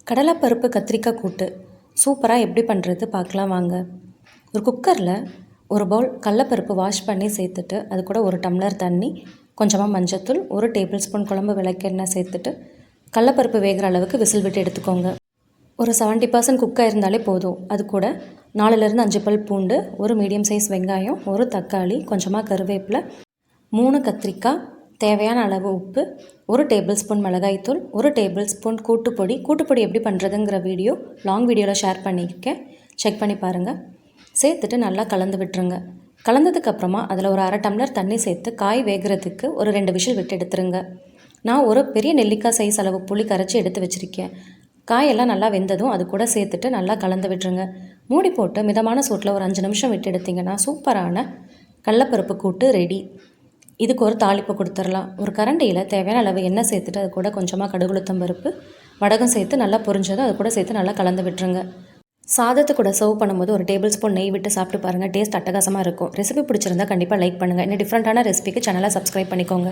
கடலைப்பருப்பு கத்திரிக்காய் கூட்டு சூப்பராக எப்படி பண்ணுறது பார்க்கலாம் வாங்க. ஒரு குக்கரில் ஒரு பவுல் கடலைப்பருப்பு வாஷ் பண்ணி சேர்த்துட்டு அது கூட ஒரு டம்ளர் தண்ணி, கொஞ்சமாக மஞ்சத்தூள், 1 டேபிள் ஸ்பூன் குழம்பு விளக்கெண்ணெய் சேர்த்துட்டு கடலைப்பருப்பு வேகிற அளவுக்கு விசில் விட்டு எடுத்துக்கோங்க. ஒரு 70% குக்காக இருந்தாலே போதும். அது கூட 4லேருந்து 5 பல் பூண்டு, ஒரு மீடியம் சைஸ் வெங்காயம், ஒரு தக்காளி, கொஞ்சமாக கருவேப்பிலை, 3 கத்திரிக்காய், தேவையான அளவு உப்பு, 1 டேபிள் ஸ்பூன் மிளகாய்த்தூள், 1 டேபிள் ஸ்பூன் கூட்டுப்பொடி எப்படி பண்ணுறதுங்கிற வீடியோ லாங் வீடியோவில் ஷேர் பண்ணியிருக்கேன், செக் பண்ணி பாருங்கள். சேர்த்துட்டு நல்லா கலந்து விட்டுருங்க. கலந்ததுக்கப்புறமா அதில் ஒரு அரை டம்ளர் தண்ணி சேர்த்து காய் வேகிறதுக்கு ஒரு 2 விசில் விட்டு எடுத்துருங்க. நான் ஒரு பெரிய நெல்லிக்காய் சைஸ் அளவு புளி கரைச்சி எடுத்து வச்சுருக்கேன். காயெல்லாம் நல்லா வெந்ததும் அது கூட சேர்த்துட்டு நல்லா கலந்து விட்டுருங்க. மூடி போட்டு மிதமான சூட்டில் ஒரு 5 நிமிஷம் விட்டு எடுத்திங்கன்னா சூப்பரான கடலைப்பருப்பு கூட்டு ரெடி. இதுக்கு ஒரு தாளிப்பு கொடுத்துடலாம். ஒரு கரண்டியில் தேவையான அளவு எண்ணெய் சேர்த்துட்டு அது கூட கொஞ்சமாக கடுகுளுத்தம் பருப்பு, வடகம் சேர்த்து நல்லா பொரிஞ்சதும் அது கூட சேர்த்து நல்லா கலந்து விட்டுருங்க. சாதத்து கூட சர்வ் பண்ணும்போது ஒரு டேபிள் ஸ்பூன் நெய் விட்டு சாப்பிட்டு பாருங்கள். டேஸ்ட் அட்டகாசமாக இருக்கும். ரெசிபி பிடிச்சிருந்தா கண்டிப்பாக லைக் பண்ணுங்கள். இன்னும் டிஃப்ரெண்ட்டான ரெசிபிக்கு சேனலை சப்ஸ்கிரைப் பண்ணிக்கோங்க.